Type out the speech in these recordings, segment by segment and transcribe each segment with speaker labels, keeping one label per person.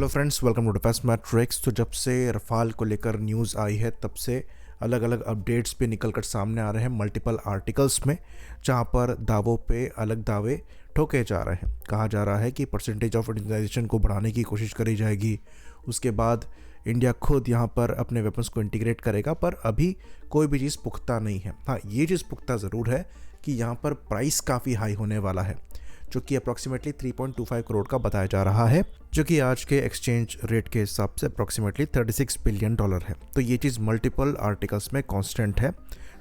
Speaker 1: Hello friends, welcome to Defence Matrix. तो जब से रफाल को लेकर न्यूज़ आई है तब से अलग अलग अपडेट्स भी निकल कर सामने आ रहे हैं मल्टीपल आर्टिकल्स में, जहां पर दावों पे अलग दावे ठोके जा रहे हैं। कहा जा रहा है कि परसेंटेज ऑफ इंडियनाइजेशन को बढ़ाने की कोशिश करी जाएगी, उसके बाद इंडिया खुद यहाँ पर अपने वेपन्स को इंटीग्रेट करेगा, पर अभी कोई भी चीज़ पुख्ता नहीं है। हाँ, ये चीज़ पुख्ता ज़रूर है कि यहाँ पर प्राइस काफ़ी हाई होने वाला है, जो कि अप्रॉक्सीमेटली 3.25 करोड़ का बताया जा रहा है, जो कि आज के एक्सचेंज रेट के हिसाब से अप्रॉक्सीमेटली $36 बिलियन है। तो ये चीज़ मल्टीपल आर्टिकल्स में कांस्टेंट है।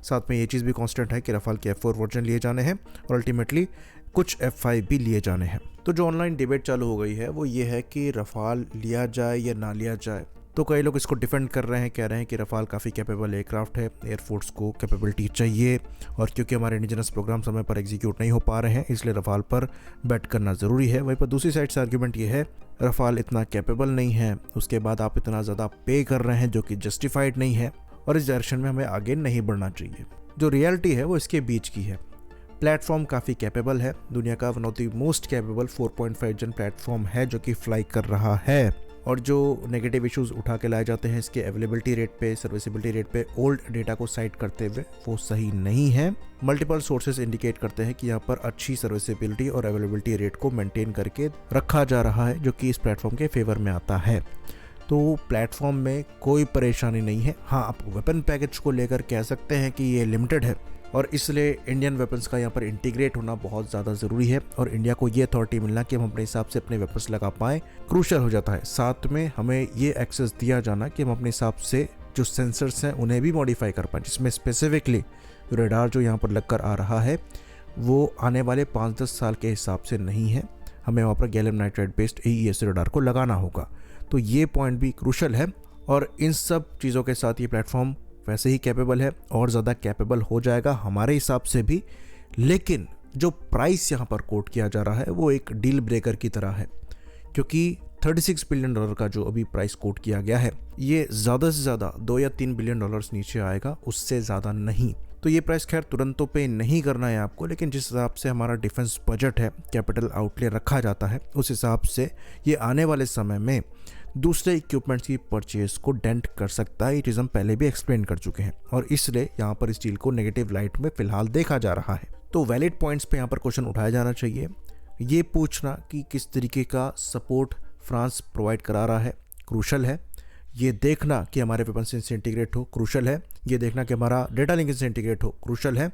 Speaker 1: साथ में ये चीज़ भी कांस्टेंट है कि रफाल के F4 वर्जन लिए जाने हैं और अल्टीमेटली कुछ F5 भी लिए जाने हैं। तो जो ऑनलाइन डिबेट चालू हो गई है वो ये है कि रफाल लिया जाए या ना लिया जाए। तो कई लोग इसको डिफेंड कर रहे हैं, कह रहे हैं कि रफाल काफ़ी कैपेबल एयरक्राफ्ट है, एयरफोर्स को कैपेबिलिटी चाहिए, और क्योंकि हमारे इंडिजिनस प्रोग्राम समय पर एग्जीक्यूट नहीं हो पा रहे हैं इसलिए रफाल पर बेट करना ज़रूरी है। वहीं पर दूसरी साइड से आर्ग्यूमेंट ये है रफाल इतना कैपेबल नहीं है, उसके बाद आप इतना ज़्यादा पे कर रहे हैं जो कि जस्टिफाइड नहीं है, और इस डायरेक्शन में हमें आगे नहीं बढ़ना चाहिए। जो रियलिटी है वो इसके बीच की है। प्लेटफॉर्म काफ़ी कैपेबल है, दुनिया का one of the most capable 4.5 जन प्लेटफॉर्म है जो कि फ्लाई कर रहा है। और जो नेगेटिव इश्यूज उठा के लाए जाते हैं इसके अवेलेबिलिटी रेट पे, सर्विसिबिलिटी रेट पे, ओल्ड डेटा को साइट करते हुए, वो सही नहीं है। मल्टीपल सोर्सेज इंडिकेट करते हैं कि यहाँ पर अच्छी सर्विसिबिलिटी और अवेलेबिलिटी रेट को मेंटेन करके रखा जा रहा है, जो कि इस प्लेटफॉर्म के फेवर में आता है। तो प्लेटफॉर्म में कोई परेशानी नहीं है। हाँ, आप वेपन पैकेज को लेकर कह सकते हैं कि ये लिमिटेड है, और इसलिए इंडियन वेपन्स का यहाँ पर इंटीग्रेट होना बहुत ज़्यादा ज़रूरी है, और इंडिया को ये अथॉरिटी मिलना कि हम अपने हिसाब से अपने वेपन्स लगा पाएँ क्रूशल हो जाता है। साथ में हमें ये एक्सेस दिया जाना कि हम अपने हिसाब से जो सेंसर्स हैं उन्हें भी मॉडिफाई कर पाएँ, जिसमें स्पेसिफिकली रेडार जो यहाँ पर लग कर आ रहा है वो आने वाले 5-10 साल के हिसाब से नहीं है। हमें वहाँ पर gallium nitride based AES radar को लगाना होगा। तो ये पॉइंट भी क्रूशल है, और इन सब चीज़ों के साथ ये प्लेटफॉर्म वैसे ही कैपेबल है और ज़्यादा कैपेबल हो जाएगा हमारे हिसाब से भी। लेकिन जो प्राइस यहाँ पर कोट किया जा रहा है वो एक डील ब्रेकर की तरह है, क्योंकि $36 बिलियन का जो अभी प्राइस कोट किया गया है ये ज़्यादा से ज़्यादा $2 या $3 बिलियन नीचे आएगा, उससे ज़्यादा नहीं। तो ये प्राइस खैर तुरंत तो पे नहीं करना है आपको, लेकिन जिस हिसाब से हमारा डिफेंस बजट है, कैपिटल आउटले रखा जाता है, उस हिसाब से ये आने वाले समय में दूसरे इक्विपमेंट्स की परचेज को डेंट कर सकता है। ये चीज़ हम पहले भी एक्सप्लेन कर चुके हैं, और इसलिए यहाँ पर इस डील को नेगेटिव लाइट में फिलहाल देखा जा रहा है। तो वैलिड पॉइंट्स पे यहाँ पर क्वेश्चन उठाया जाना चाहिए। ये पूछना कि किस तरीके का सपोर्ट फ्रांस प्रोवाइड करा रहा है क्रूशल है। ये देखना कि हमारे वेपन से इंटीग्रेट हो क्रूशल है। ये देखना कि हमारा डेटा लिंक से इंटीग्रेट हो क्रूशल है।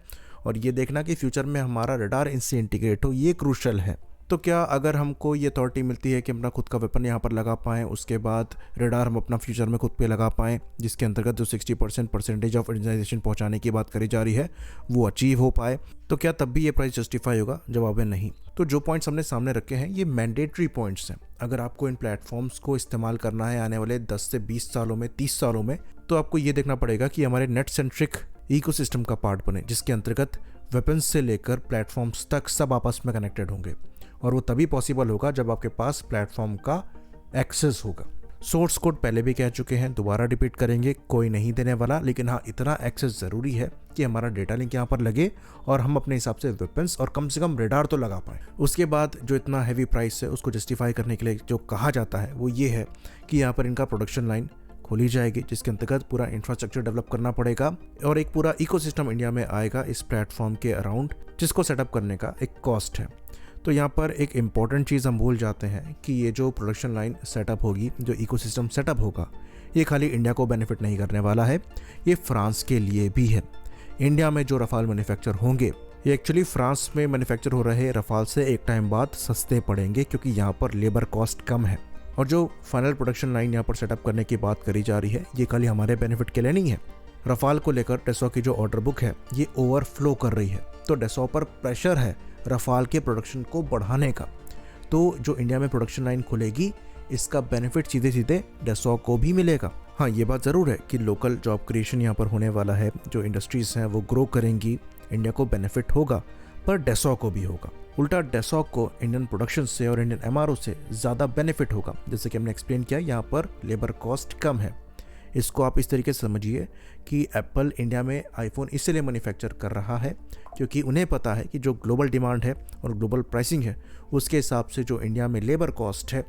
Speaker 1: और ये देखना कि फ्यूचर में हमारा रडार इनसे इंटीग्रेट हो, ये क्रूशल है। तो क्या अगर हमको ये अथॉरिटी मिलती है कि अपना खुद का वेपन यहाँ पर लगा पाएँ, उसके बाद रडार हम अपना फ्यूचर में खुद पे लगा पाएँ, जिसके अंतर्गत जो 60% परसेंटेज ऑफ इंडियनाइजेशन पहुँचाने की बात करी जा रही है वो अचीव हो पाए, तो क्या तब भी ये प्राइस जस्टिफाई होगा? जवाब है नहीं। तो जो पॉइंट्स हमने सामने रखे हैं ये मैंडेटरी पॉइंट्स हैं। अगर आपको इन प्लेटफॉर्म्स को इस्तेमाल करना है आने वाले 10 से 20 सालों में, 30 सालों में, तो आपको ये देखना पड़ेगा कि हमारे नेट सेंट्रिक इकोसिस्टम का पार्ट बने, जिसके अंतर्गत वेपन्स से लेकर प्लेटफॉर्म्स तक सब आपस में कनेक्टेड होंगे। और वो तभी पॉसिबल होगा जब आपके पास प्लेटफॉर्म का एक्सेस होगा। सोर्स कोड पहले भी कह चुके हैं, दोबारा रिपीट करेंगे, कोई नहीं देने वाला, लेकिन हाँ इतना एक्सेस ज़रूरी है कि हमारा डेटा लिंक यहाँ पर लगे और हम अपने हिसाब से वेपन्स और कम से कम रेडार तो लगा पाएँ। उसके बाद जो इतना हैवी प्राइस है उसको जस्टिफाई करने के लिए जो कहा जाता है वो ये है कि यहाँ पर इनका प्रोडक्शन लाइन खोली जाएगी, जिसके अंतर्गत पूरा इंफ्रास्ट्रक्चर डेवलप करना पड़ेगा, और एक पूरा इकोसिस्टम इंडिया में आएगा इस प्लेटफॉर्म के अराउंड, जिसको सेटअप करने का एक कॉस्ट है। तो यहाँ पर एक इम्पॉर्टेंट चीज़ हम भूल जाते हैं कि ये जो प्रोडक्शन लाइन सेटअप होगी, जो इकोसिस्टम सेटअप होगा, ये खाली इंडिया को बेनिफिट नहीं करने वाला है, ये फ्रांस के लिए भी है। इंडिया में जो रफाल मैन्युफैक्चर होंगे ये एक्चुअली फ्रांस में मैन्युफैक्चर हो रहे रफाल से एक टाइम बाद सस्ते पड़ेंगे, क्योंकि यहाँ पर लेबर कॉस्ट कम है। और जो फाइनल प्रोडक्शन लाइन यहाँ पर सेटअप करने की बात करी जा रही है ये खाली हमारे बेनिफिट के लिए नहीं है। रफाल को लेकर डेसो की जो ऑर्डर बुक है ये ओवरफ्लो कर रही है, तो डेसो पर प्रेशर है रफाल के प्रोडक्शन को बढ़ाने का। तो जो इंडिया में प्रोडक्शन लाइन खुलेगी इसका बेनिफिट सीधे सीधे डेसो को भी मिलेगा। हाँ, ये बात ज़रूर है कि लोकल जॉब क्रिएशन यहाँ पर होने वाला है, जो इंडस्ट्रीज़ हैं वो ग्रो करेंगी, इंडिया को बेनिफिट होगा, पर डेसो को भी होगा। उल्टा डेसो को इंडियन प्रोडक्शन से और इंडियन MRO से ज़्यादा बेनिफिट होगा। जैसे कि हमने एक्सप्लेन किया, यहाँ पर लेबर कॉस्ट कम है। इसको आप इस तरीके से समझिए कि एप्पल इंडिया में आईफोन इसलिए मैन्युफैक्चर कर रहा है क्योंकि उन्हें पता है कि जो ग्लोबल डिमांड है और ग्लोबल प्राइसिंग है उसके हिसाब से जो इंडिया में लेबर कॉस्ट है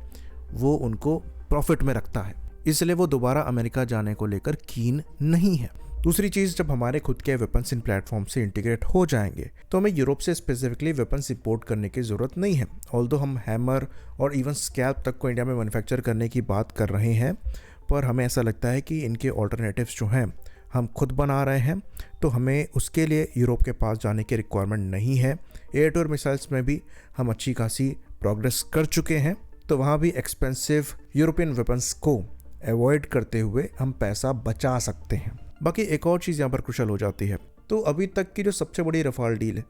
Speaker 1: वो उनको प्रॉफिट में रखता है, इसलिए वो दोबारा अमेरिका जाने को लेकर कीन नहीं है। दूसरी चीज़, जब हमारे खुद के वेपन्स इन प्लेटफॉर्म से इंटीग्रेट हो जाएंगे तो हमें यूरोप से स्पेसिफिकली वेपन्स इंपोर्ट करने की ज़रूरत नहीं है। ऑल्दो हम हैमर और इवन स्कैल्प तक को इंडिया में मैन्युफैक्चर करने की बात कर रहे हैं, पर हमें ऐसा लगता है कि इनके ऑल्टरनेटिव्स जो हैं हम खुद बना रहे हैं, तो हमें उसके लिए यूरोप के पास जाने की रिक्वायरमेंट नहीं है। एयर टू एयर मिसाइल्स में भी हम अच्छी खासी प्रोग्रेस कर चुके हैं, तो वहाँ भी एक्सपेंसिव यूरोपियन वेपन्स को अवॉइड करते हुए हम पैसा बचा सकते हैं। बाकी एक और चीज़ यहाँ पर क्रुशल हो जाती है, तो अभी तक की जो सबसे बड़ी रफाल डील है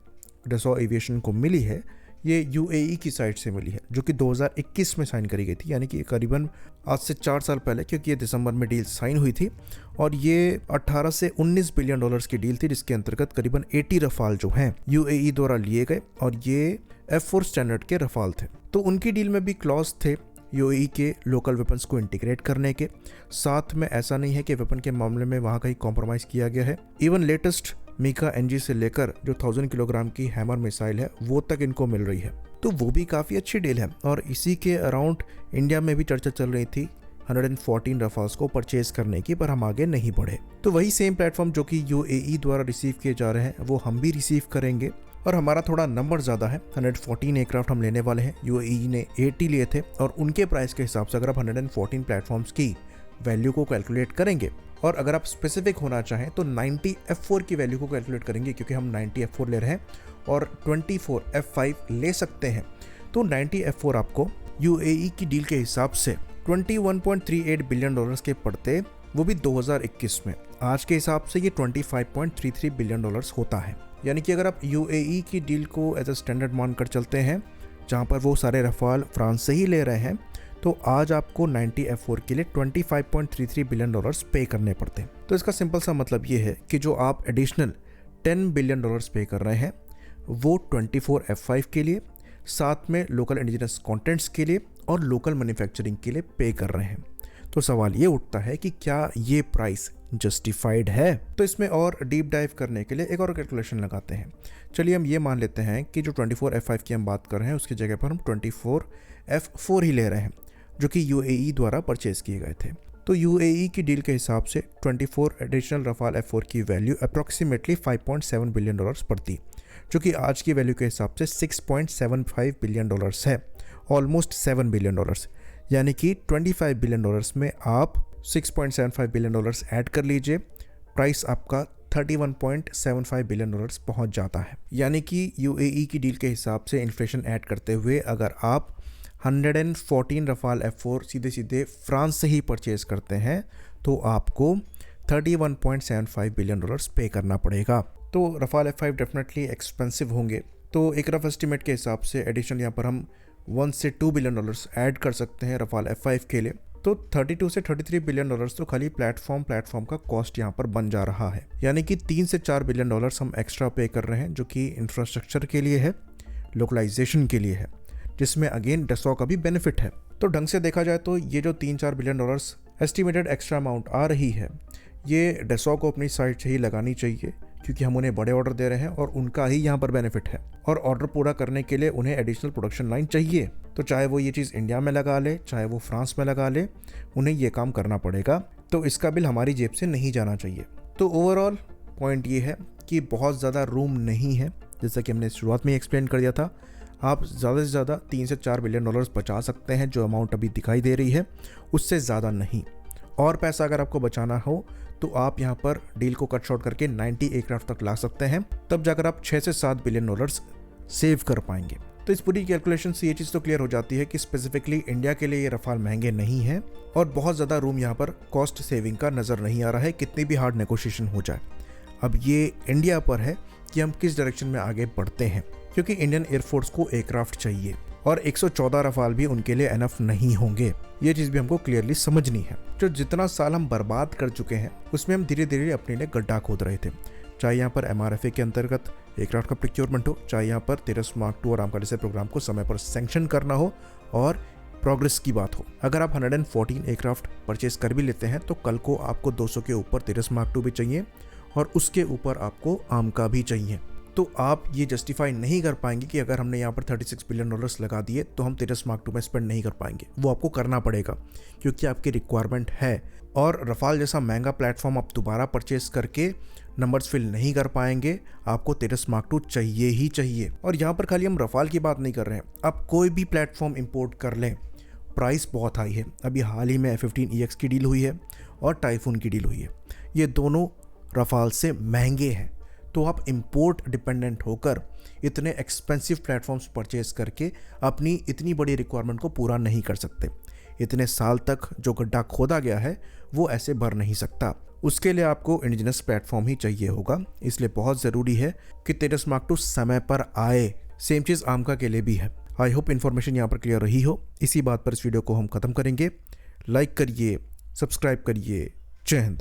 Speaker 1: डसॉ एविएशन को मिली है, ये यूएई की साइड से मिली है, जो कि 2021 में साइन करी गई थी, यानी कि करीबन आज से 4 साल पहले, क्योंकि ये दिसंबर में डील साइन हुई थी। और ये 18 से 19 बिलियन डॉलर्स की डील थी, जिसके अंतर्गत करीबन 80 रफाल जो हैं यूएई द्वारा लिए गए, और ये F4 स्टैंडर्ड के रफाल थे। तो उनकी डील में भी क्लॉज थे यूएई के लोकल वेपन्स को इंटीग्रेट करने के। साथ में ऐसा नहीं है कि वेपन के मामले में वहाँ कहीं कॉम्प्रोमाइज़ किया गया है। इवन लेटेस्ट मीका एनजी से लेकर जो 1000 किलोग्राम की हैमर मिसाइल है वो तक इनको मिल रही है, तो वो भी काफ़ी अच्छी डील है। और इसी के अराउंड इंडिया में भी चर्चा चल रही थी 114 रफाल्स को परचेज करने की, पर हम आगे नहीं बढ़े। तो वही सेम प्लेटफॉर्म जो कि यूएई द्वारा रिसीव किए जा रहे हैं वो हम भी रिसीव करेंगे, और हमारा थोड़ा नंबर ज़्यादा है। 114 एयरक्राफ्ट हम लेने वाले हैं, यूएई ने 80 लिए थे, और उनके प्राइस के हिसाब से अगर आप 114 प्लेटफॉर्म्स की वैल्यू को कैलकुलेट करेंगे, और अगर आप स्पेसिफिक होना चाहें तो 90 F4 की वैल्यू को कैलकुलेट करेंगे, क्योंकि हम 90 F4 ले रहे हैं और 24 F5 ले सकते हैं। तो 90 F4 आपको यूएई की डील के हिसाब से 21.38 बिलियन डॉलर्स के पड़ते, वो भी 2021 में। आज के हिसाब से ये 25.33 बिलियन डॉलर्स होता है। यानी कि अगर आप यूएई की डील को एज अ स्टैंडर्ड मानकर चलते हैं, जहाँ पर वो सारे रफाल फ्रांस से ही ले रहे हैं, तो आज आपको 90 F4 के लिए 25.33 बिलियन डॉलर्स पे करने पड़ते हैं। तो इसका सिंपल सा मतलब ये है कि जो आप एडिशनल 10 बिलियन डॉलर्स पे कर रहे हैं वो 24 F5 के लिए, साथ में लोकल इंडिजिनस कंटेंट्स के लिए और लोकल मैन्युफैक्चरिंग के लिए पे कर रहे हैं। तो सवाल ये उठता है कि क्या ये प्राइस जस्टिफाइड है? तो इसमें और डीप डाइव करने के लिए एक और कैलकुलेशन लगाते हैं। चलिए हम ये मान लेते हैं कि जो 24 F5 की हम बात कर रहे हैं उसकी जगह पर हम 24 F4 ही ले रहे हैं, जो कि यूएई द्वारा परचेज किए गए थे। तो यूएई की डील के हिसाब से 24 एडिशनल रफाल F4 की वैल्यू अप्रॉक्सीमेटली 5.7 बिलियन डॉलर्स पड़ती, जो कि आज की वैल्यू के हिसाब से 6.75 बिलियन डॉलर्स है, ऑलमोस्ट 7 बिलियन डॉलर्स। यानी कि 25 बिलियन डॉलर्स में आप 6.75 बिलियन डॉलर्स ऐड कर लीजिए, प्राइस आपका 31.75 बिलियन डॉलर्स पहुंच जाता है। यानी कि यूएई की डील के हिसाब से इन्फ्लेशन ऐड करते हुए अगर आप 114 रफाल F4 सीधे सीधे फ्रांस से ही परचेज करते हैं तो आपको 31.75 बिलियन डॉलर्स पे करना पड़ेगा। तो रफाल F5 डेफिनेटली एक्सपेंसिव होंगे। तो एक रफ एस्टिमेट के हिसाब से एडिशनल यहाँ पर हम 1 से 2 बिलियन डॉलर्स ऐड कर सकते हैं रफाल F5 के लिए। तो 32 से 33 बिलियन डॉलर्स तो खाली प्लेटफॉर्म का कॉस्ट यहाँ पर बन जा रहा है। यानी कि 3 से 4 बिलियन डॉलर्स हम एक्स्ट्रा पे कर रहे हैं, जो कि इंफ्रास्ट्रक्चर के लिए है, लोकलाइजेशन के लिए है, जिसमें अगेन डसॉ का भी बेनिफिट है। तो ढंग से देखा जाए तो ये जो 3-4 billion dollars estimated extra amount आ रही है, ये डसॉ को अपनी साइड से ही लगानी चाहिए, क्योंकि हम उन्हें बड़े ऑर्डर दे रहे हैं और उनका ही यहाँ पर बेनिफिट है। और ऑर्डर पूरा करने के लिए उन्हें एडिशनल प्रोडक्शन लाइन चाहिए, तो चाहे वो ये चीज़ इंडिया में लगा ले, चाहे वो फ्रांस में लगा ले, उन्हें ये काम करना पड़ेगा। तो इसका बिल हमारी जेब से नहीं जाना चाहिए। तो ओवरऑल पॉइंट ये है कि बहुत ज़्यादा रूम नहीं है, जैसा कि हमने शुरुआत में एक्सप्लेन कर दिया था। आप ज़्यादा से ज़्यादा 3 से 4 बिलियन डॉलर्स बचा सकते हैं, जो अमाउंट अभी दिखाई दे रही है, उससे ज़्यादा नहीं। और पैसा अगर आपको बचाना हो तो आप यहाँ पर डील को कट शॉर्ट करके 90 एयरक्राफ्ट तक ला सकते हैं, तब जाकर आप 6 से 7 बिलियन डॉलर्स सेव कर पाएंगे। तो इस पूरी कैलकुलेशन से ये चीज़ तो क्लियर हो जाती है कि स्पेसिफिकली इंडिया के लिए ये रफाल महंगे नहीं हैं, और बहुत ज़्यादा रूम यहाँ पर कॉस्ट सेविंग का नज़र नहीं आ रहा है, कितनी भी हार्ड नेगोशिएशन हो जाए। अब ये इंडिया पर है कि हम किस डायरेक्शन में आगे बढ़ते हैं, क्योंकि इंडियन एयरफोर्स को एयरक्राफ्ट चाहिए और 114 रफाल भी उनके लिए एनफ नहीं होंगे। ये चीज़ भी हमको क्लियरली समझनी है। जो जितना साल हम बर्बाद कर चुके हैं उसमें हम धीरे धीरे अपने लिए गड्ढा खोद रहे थे, चाहे यहाँ पर MRFA के अंतर्गत एयरक्राफ्ट का प्रोक्योरमेंट हो, चाहे यहाँ पर तेरस मार्क 2 और आमका जैसे प्रोग्राम को समय पर सैंक्शन करना हो और प्रोग्रेस की बात हो। अगर आप 114 एयरक्राफ्ट परचेज कर भी लेते हैं तो कल को आपको 200 के ऊपर तेरस मार्क 2 भी चाहिए और उसके ऊपर आपको आमका भी चाहिए। तो आप ये जस्टिफाई नहीं कर पाएंगे कि अगर हमने यहाँ पर $36 बिलियन लगा दिए तो हम तेजस मार्क 2 में स्पेंड नहीं कर पाएंगे। वो आपको करना पड़ेगा क्योंकि आपकी रिक्वायरमेंट है, और रफाल जैसा महंगा प्लेटफॉर्म आप दोबारा परचेस करके नंबर्स फिल नहीं कर पाएंगे। आपको तेजस मार्क 2 चाहिए ही चाहिए। और यहाँ पर खाली हम रफाल की बात नहीं कर रहे हैं, आप कोई भी प्लेटफॉर्म इंपोर्ट कर लें, प्राइस बहुत हाई है। अभी हाल ही में F-15EX की डील हुई है और टाइफून की डील हुई है, ये दोनों रफाल से महंगे हैं। तो आप इंपोर्ट डिपेंडेंट होकर इतने एक्सपेंसिव प्लेटफॉर्म्स परचेज करके अपनी इतनी बड़ी रिक्वायरमेंट को पूरा नहीं कर सकते। इतने साल तक जो गड्ढा खोदा गया है वो ऐसे भर नहीं सकता। उसके लिए आपको इंडिजिनस प्लेटफॉर्म ही चाहिए होगा। इसलिए बहुत ज़रूरी है कि तेजस मार्क 2 समय पर आए। सेम चीज़ आमका के लिए भी है। आई होप इन्फॉर्मेशन यहाँ पर क्लियर रही हो। इसी बात पर इस वीडियो को हम ख़त्म करेंगे। लाइक करिए, सब्सक्राइब करिए। जय हिंद।